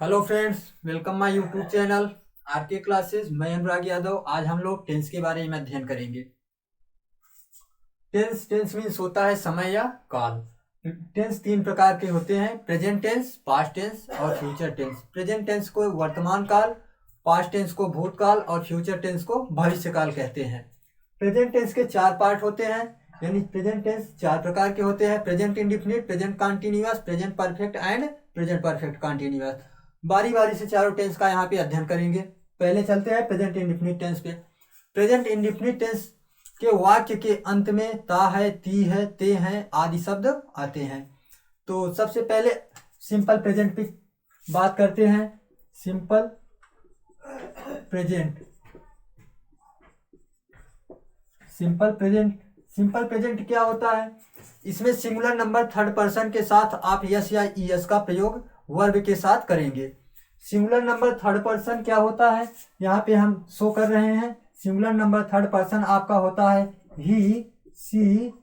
Hello friends, welcome my YouTube channel RK classes. मैं अनुराग यादव। आज हम लोग टेंस के बारे में अध्ययन करेंगे। टेंस टेंस मीन्स होता है समय या काल। टेंस तीन प्रकार के होते हैं: प्रेजेंट टेंस, पास्ट टेंस और फ्यूचर टेंस। प्रेजेंट टेंस को वर्तमान काल, पास्ट टेंस को भूतकाल और फ्यूचर टेंस को भविष्य काल कहते हैं। प्रेजेंट टेंस के चार पार्ट होते हैं, यानी प्रेजेंट टेंस चार प्रकार के होते हैं: present indefinite, present continuous, present perfect and present perfect continuous. बारी बारी से चारों टेंस का यहाँ पे अध्ययन करेंगे। पहले चलते हैं प्रेजेंट इंडिफिनिट टेंस पे। प्रेजेंट इंडिफिनिट टेंस के वाक्य के अंत में ता है, ती है, ते हैं आदि शब्द आते हैं। तो सबसे पहले सिंपल प्रेजेंट पे बात करते हैं। Simple present. सिंपल प्रेजेंट क्या होता है? इसमें सिंगुलर नंबर थर्ड पर्सन के साथ आप यस या ईएस का प्रयोग वर्ब के साथ करेंगे। सिंगुलर नंबर थर्ड पर्सन क्या होता है, यहाँ पे हम शो कर रहे हैं। सिंगुलर नंबर थर्ड पर्सन आपका होता है ही, सी,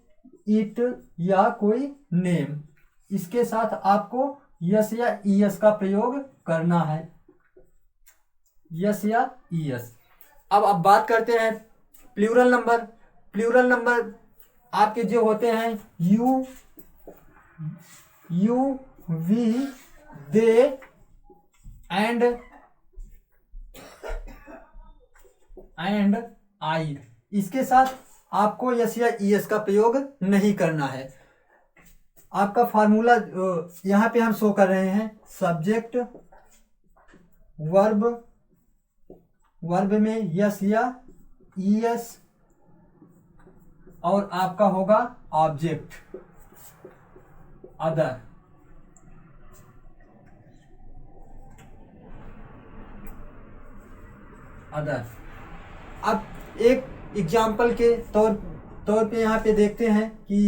इट या कोई नेम। इसके साथ आपको यस या ईएस का प्रयोग करना है, यस या ईएस। अब बात करते हैं प्लूरल नंबर। प्लूरल नंबर आपके जो होते हैं you, we, they and I. इसके साथ आपको यस या ईएस का प्रयोग नहीं करना है। आपका फार्मूला यहाँ पे हम शो कर रहे हैं। सब्जेक्ट वर्ब, वर्ब में यस या ईएस, और आपका होगा ऑब्जेक्ट अदर। अब एक एग्जाम्पल के तौर पे यहाँ पे देखते हैं कि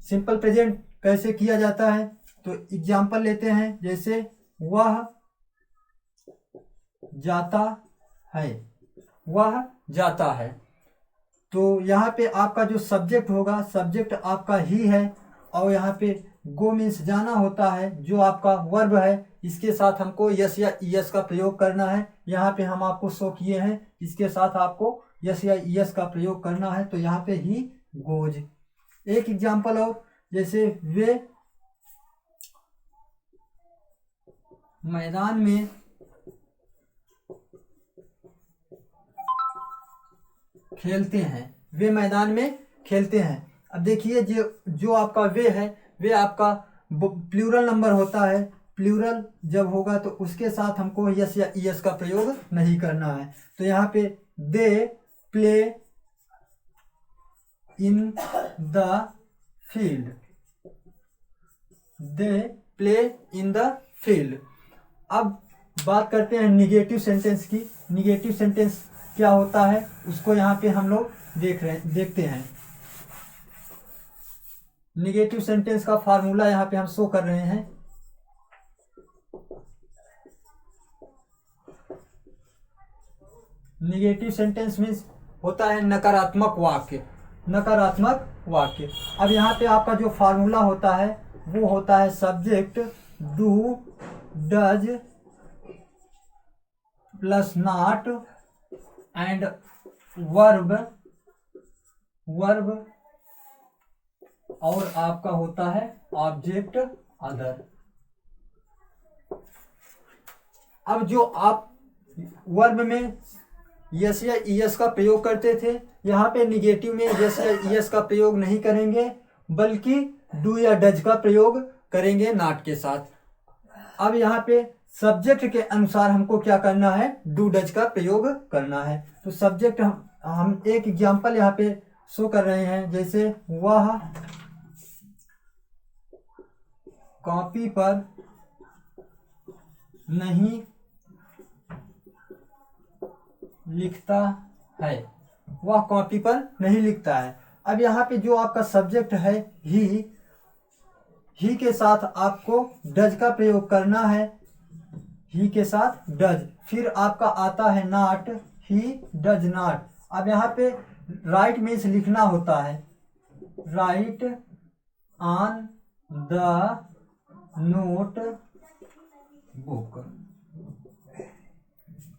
सिंपल प्रेजेंट कैसे किया जाता है। तो एग्जाम्पल लेते हैं, जैसे वह जाता है, वह जाता है। तो यहाँ पे आपका जो सब्जेक्ट होगा, सब्जेक्ट आपका ही है, और यहाँ पे गो मीन्स जाना होता है, जो आपका वर्ब है। इसके साथ हमको यस या ईएस का प्रयोग करना है। यहाँ पे हम आपको शो किए हैं, इसके साथ आपको यस या ईएस का प्रयोग करना है। तो यहाँ पे ही गोज। एक एग्जाम्पल और, जैसे वे मैदान में खेलते हैं, वे मैदान में खेलते हैं। अब देखिए जो आपका वे है, वे आपका प्लूरल नंबर होता है। प्लूरल जब होगा तो उसके साथ हमको यस या ईएस का प्रयोग नहीं करना है। तो यहाँ पे they play in the field, they play in the field. अब बात करते हैं निगेटिव सेंटेंस की। निगेटिव सेंटेंस क्या होता है उसको यहाँ पे हम लोग देखते हैं। निगेटिव सेंटेंस का फार्मूला यहाँ पे हम शो कर रहे हैं। निगेटिव सेंटेंस मीन्स होता है नकारात्मक वाक्य, नकारात्मक वाक्य। अब यहाँ पे आपका जो फार्मूला होता है वो होता है subject do, does plus not and verb, और आपका होता है ऑब्जेक्ट अदर। अब जो आप वर्ब में यस या ईएस का प्रयोग करते थे, यहाँ पे निगेटिव में यस या ईएस का प्रयोग नहीं करेंगे, बल्कि डू या डज का प्रयोग करेंगे नॉट के साथ। अब यहाँ पे सब्जेक्ट के अनुसार हमको क्या करना है, डू डज का प्रयोग करना है। तो सब्जेक्ट हम एक एग्जाम्पल यहाँ पे शो कर रहे हैं, जैसे वह कॉपी पर नहीं लिखता है, वह कॉपी पर नहीं लिखता है। अब यहाँ पे जो आपका सब्जेक्ट है ही के साथ आपको डज का प्रयोग करना है, ही के साथ डज। फिर आपका आता है नॉट, ही डज नॉट। अब यहाँ पे राइट मीन्स लिखना होता है, right on the note book.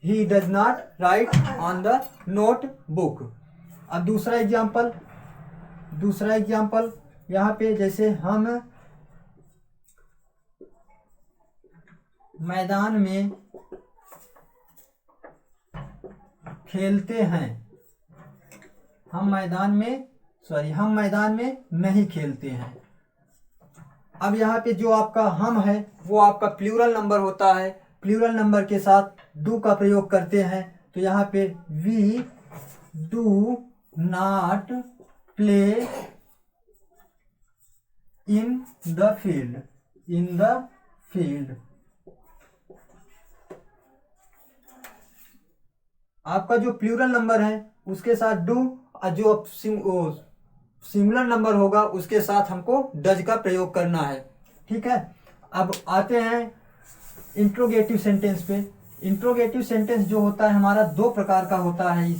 He does not right on the note book. अब दूसरा एग्जाम्पल यहाँ पे जैसे हम मैदान में खेलते हैं, हम मैदान में नहीं खेलते हैं। अब यहाँ पे जो आपका हम है वो आपका प्लूरल नंबर होता है, प्लूरल नंबर के साथ डू का प्रयोग करते हैं। तो यहाँ पे we do not play in the field. आपका जो प्लूरल नंबर है उसके साथ डू, और जो सिंगुलर नंबर होगा उसके साथ हमको डज का प्रयोग करना है। ठीक है, अब आते हैं इंट्रोगेटिव सेंटेंस पे। इंट्रोगेटिव सेंटेंस जो होता है हमारा दो प्रकार का होता है।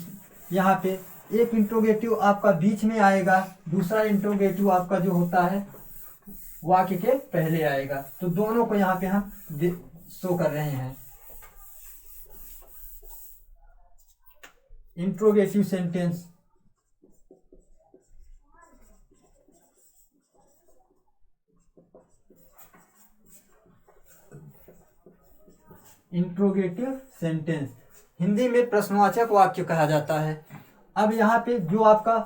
यहाँ पे एक इंट्रोगेटिव आपका बीच में आएगा, दूसरा इंट्रोगेटिव आपका जो होता है वाक्य के पहले आएगा। तो दोनों को यहाँ पे हम शो कर रहे हैं। Interrogative sentence, interrogative sentence Hindi में प्रश्नवाचक वाक्य कहा जाता है। अब यहाँ पे जो आपका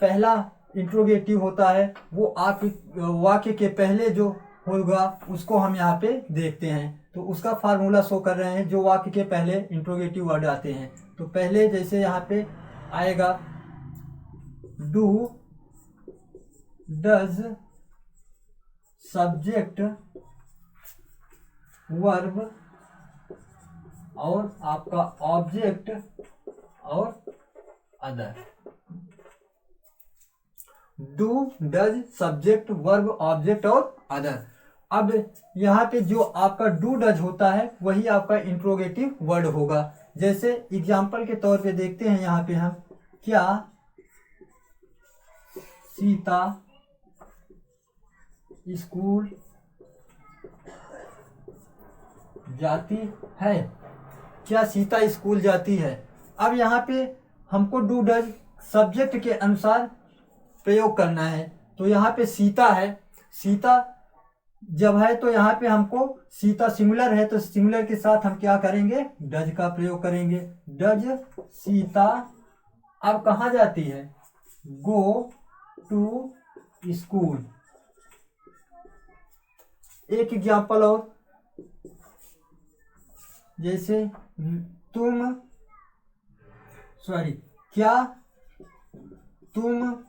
पहला इंट्रोगेटिव होता है वो आप वाक्य के पहले जो होगा उसको हम यहाँ पे देखते हैं। तो उसका फार्मूला शो कर रहे हैं जो वाक्य के पहले इंट्रोगेटिव वर्ड आते हैं। तो पहले जैसे यहाँ पे आएगा डू, डज, सब्जेक्ट, वर्ब और आपका ऑब्जेक्ट और other. Do, does, subject, verb, object और अदर। अब यहाँ पे जो आपका डू डज होता है वही आपका इंट्रोगेटिव वर्ड होगा। जैसे एग्जाम्पल के तौर पे देखते हैं यहाँ पे हम, क्या सीता स्कूल जाती है? क्या सीता स्कूल जाती है? अब यहाँ पे हमको डू डज सब्जेक्ट के अनुसार प्रयोग करना है। तो यहाँ पे सीता है, सीता जब है तो यहाँ पे हमको सीता सिंगुलर है तो सिंगुलर के साथ हम क्या करेंगे, डज का प्रयोग करेंगे। डज सीता अब कहाँ जाती है, गो टू स्कूल। एक एग्जाम्पल और, जैसे क्या तुम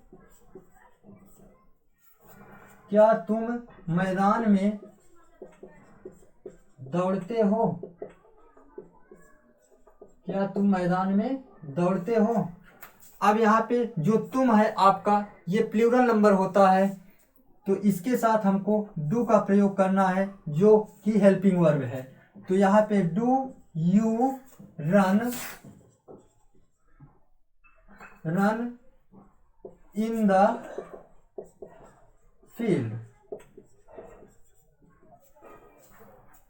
मैदान में दौड़ते हो? क्या तुम मैदान में दौड़ते हो? अब यहाँ पे जो तुम है आपका ये प्लूरल नंबर होता है तो इसके साथ हमको डू का प्रयोग करना है जो कि हेल्पिंग वर्ब है। तो यहाँ पे do you run in the field.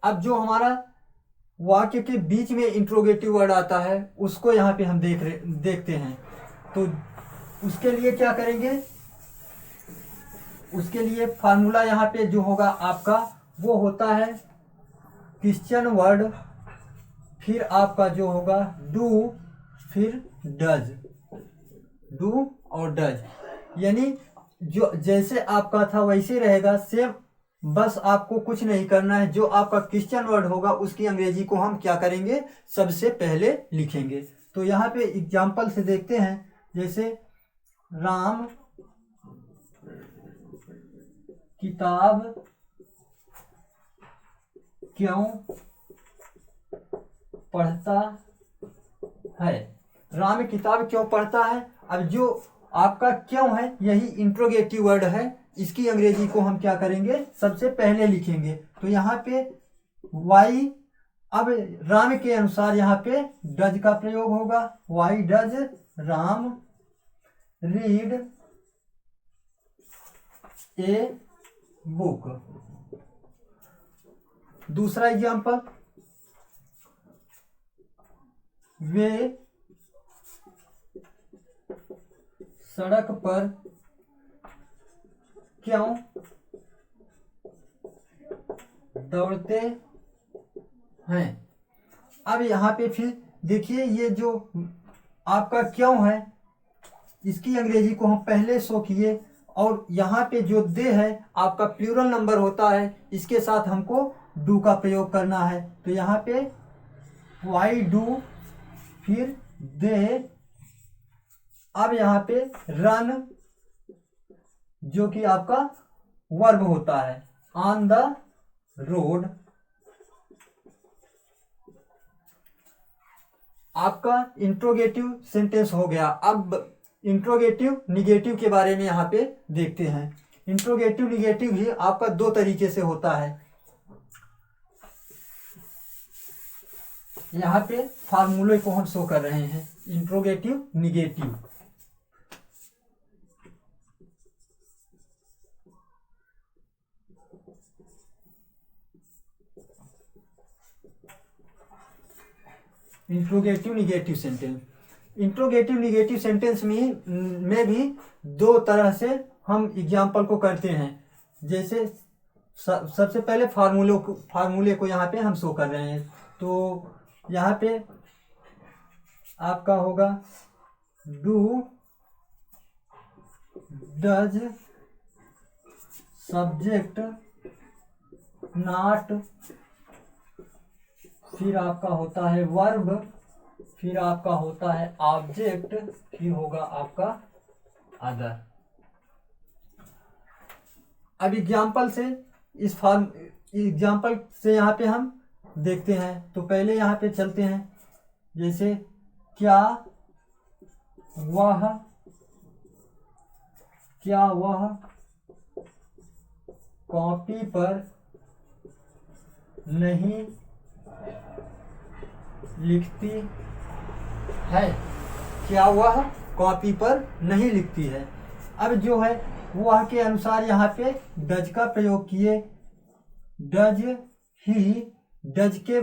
अब जो हमारा वाक्य के बीच में इंट्रोगेटिव वर्ड आता है उसको यहाँ पे हम देखते हैं। तो उसके लिए क्या करेंगे, उसके लिए फार्मूला यहाँ पे जो होगा आपका वो होता है क्वेश्चन वर्ड, फिर आपका जो होगा डू, फिर डज, डू और डज। यानी जो जैसे आपका था वैसे रहेगा सेम, बस आपको कुछ नहीं करना है। जो आपका क्वेश्चन वर्ड होगा उसकी अंग्रेजी को हम क्या करेंगे, सबसे पहले लिखेंगे। तो यहाँ पे एग्जाम्पल से देखते हैं, जैसे राम किताब क्यों पढ़ता है? राम किताब क्यों पढ़ता है? अब जो आपका क्यों है यही इंट्रोगेटिव वर्ड है, इसकी अंग्रेजी को हम क्या करेंगे, सबसे पहले लिखेंगे। तो यहाँ पे वाई, अब राम के अनुसार यहाँ पे डज का प्रयोग होगा। Why does Ram read a book. दूसरा एग्जाम्पल, वे सड़क पर क्यों दौड़ते हैं। अब यहाँ पे फिर देखिए, ये जो आपका क्यों है इसकी अंग्रेजी को हम पहले शो किए, और यहाँ पे जो दे है आपका प्लूरल नंबर होता है, इसके साथ हमको डू का प्रयोग करना है। तो यहाँ पे वाई डू, फिर दे, अब यहाँ पे रन जो कि आपका वर्ब होता है, ऑन द रोड। आपका इंट्रोगेटिव सेंटेंस हो गया। अब इंट्रोगेटिव निगेटिव के बारे में यहाँ पे देखते हैं। इंट्रोगेटिव निगेटिव ही आपका दो तरीके से होता है। यहाँ पे फार्मूले को हम शो कर रहे हैं, interrogative negative. Interrogative negative sentence, interrogative negative sentence में भी दो तरह से हम एग्जाम्पल को करते हैं। जैसे सबसे पहले फार्मूले को यहाँ पे हम शो कर रहे हैं। तो यहाँ पे आपका होगा डू, डज, सब्जेक्ट, नॉट, फिर आपका होता है वर्ब, फिर आपका होता है ऑब्जेक्ट, फिर होगा आपका अदर। अब एग्जाम्पल से एग्जाम्पल से यहाँ पे हम देखते हैं। तो पहले यहाँ पे चलते हैं। जैसे क्या वह कॉपी पर नहीं लिखती है। क्या वह कॉपी पर नहीं लिखती है। अब जो है वह के अनुसार यहाँ पे डज का प्रयोग किए। डज ही, डज के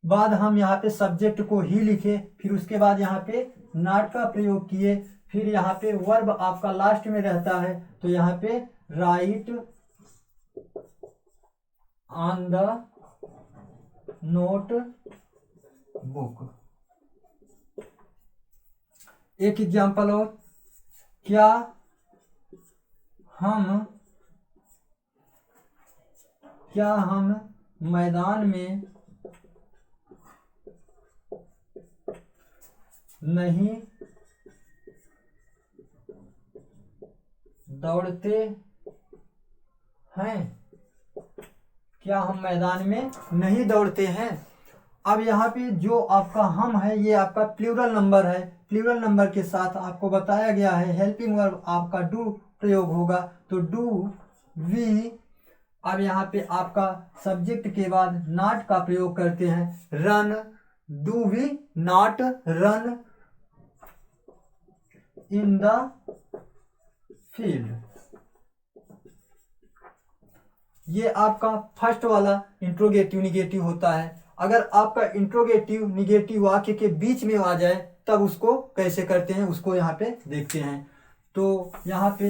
बाद हम यहाँ पे सब्जेक्ट को ही लिखे, फिर उसके बाद यहाँ पे नॉट का प्रयोग किए, फिर यहाँ पे वर्ब आपका लास्ट में रहता है। तो यहाँ पे right on the note book. एक एग्जाम्पल और, क्या हम मैदान में नहीं दौड़ते हैं। क्या हम मैदान में नहीं दौड़ते हैं। अब यहाँ पे जो आपका हम है ये आपका प्लूरल नंबर है। प्लूरल नंबर के साथ आपको बताया गया है हेल्पिंग वर्ब आपका डू प्रयोग होगा। तो डू वी, अब यहाँ पे आपका सब्जेक्ट के बाद नॉट का प्रयोग करते हैं। Run, do we not run in the field. ये आपका फर्स्ट वाला इंट्रोगेटिव निगेटिव होता है। अगर आपका इंट्रोगेटिव निगेटिव वाक्य के बीच में आ जाए तब उसको कैसे करते हैं उसको यहाँ पे देखते हैं। तो यहाँ पे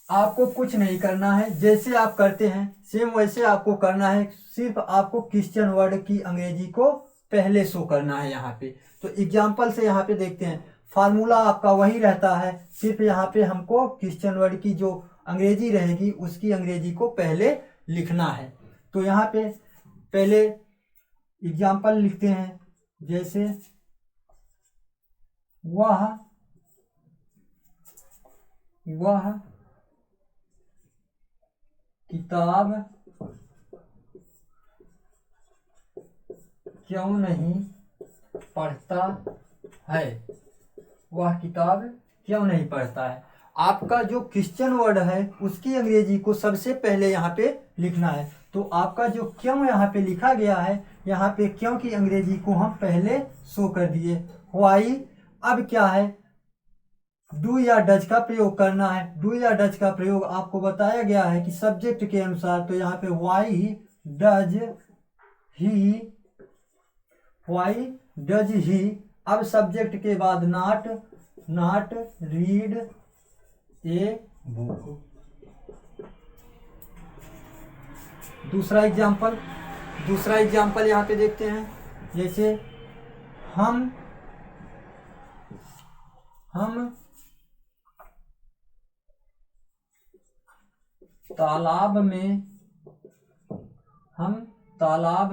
आपको कुछ नहीं करना है, जैसे आप करते हैं सेम वैसे आपको करना है। सिर्फ आपको क्वेश्चन वर्ड की अंग्रेजी को पहले शो करना है यहाँ पे। तो एग्जाम्पल से यहाँ पे देखते हैं। फार्मूला आपका वही रहता है, सिर्फ यहाँ पे हमको क्वेश्चन वर्ड की जो अंग्रेजी रहेगी उसकी अंग्रेजी को पहले लिखना है। तो यहाँ पे पहले एग्जाम्पल लिखते हैं। जैसे वह किताब क्यों नहीं पढ़ता है। वह किताब क्यों नहीं पढ़ता है। आपका जो क्वेश्चन वर्ड है उसकी अंग्रेजी को सबसे पहले यहाँ पे लिखना है। तो आपका जो क्यों यहाँ पे लिखा गया है, यहाँ पे क्यों की अंग्रेजी को हम पहले शो कर दिए। वाई, अब क्या है डू या डज का प्रयोग करना है। डू या डज का प्रयोग आपको बताया गया है कि सब्जेक्ट के अनुसार। तो यहाँ पे वाई डज डज ही, अब सब्जेक्ट के बाद नॉट रीड ए बुक। दूसरा एग्जाम्पल यहाँ पे देखते हैं, जैसे हम तालाब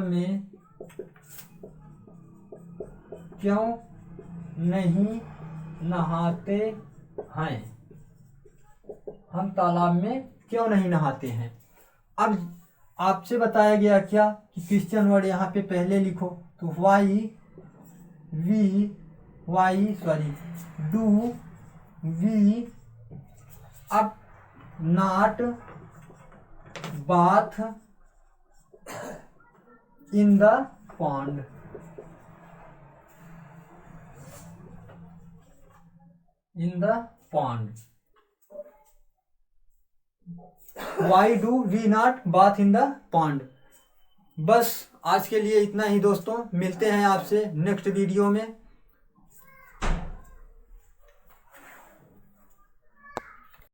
में क्यों नहीं नहाते हैं? हम तालाब में क्यों नहीं नहाते हैं? अब आपसे बताया गया क्या कि क्वेश्चन वर्ड यहाँ पे पहले लिखो, तो डू वी अब not bath in the pond. Why do we not bath in the pond. बस आज के लिए इतना ही दोस्तों, मिलते हैं आपसे नेक्स्ट वीडियो में।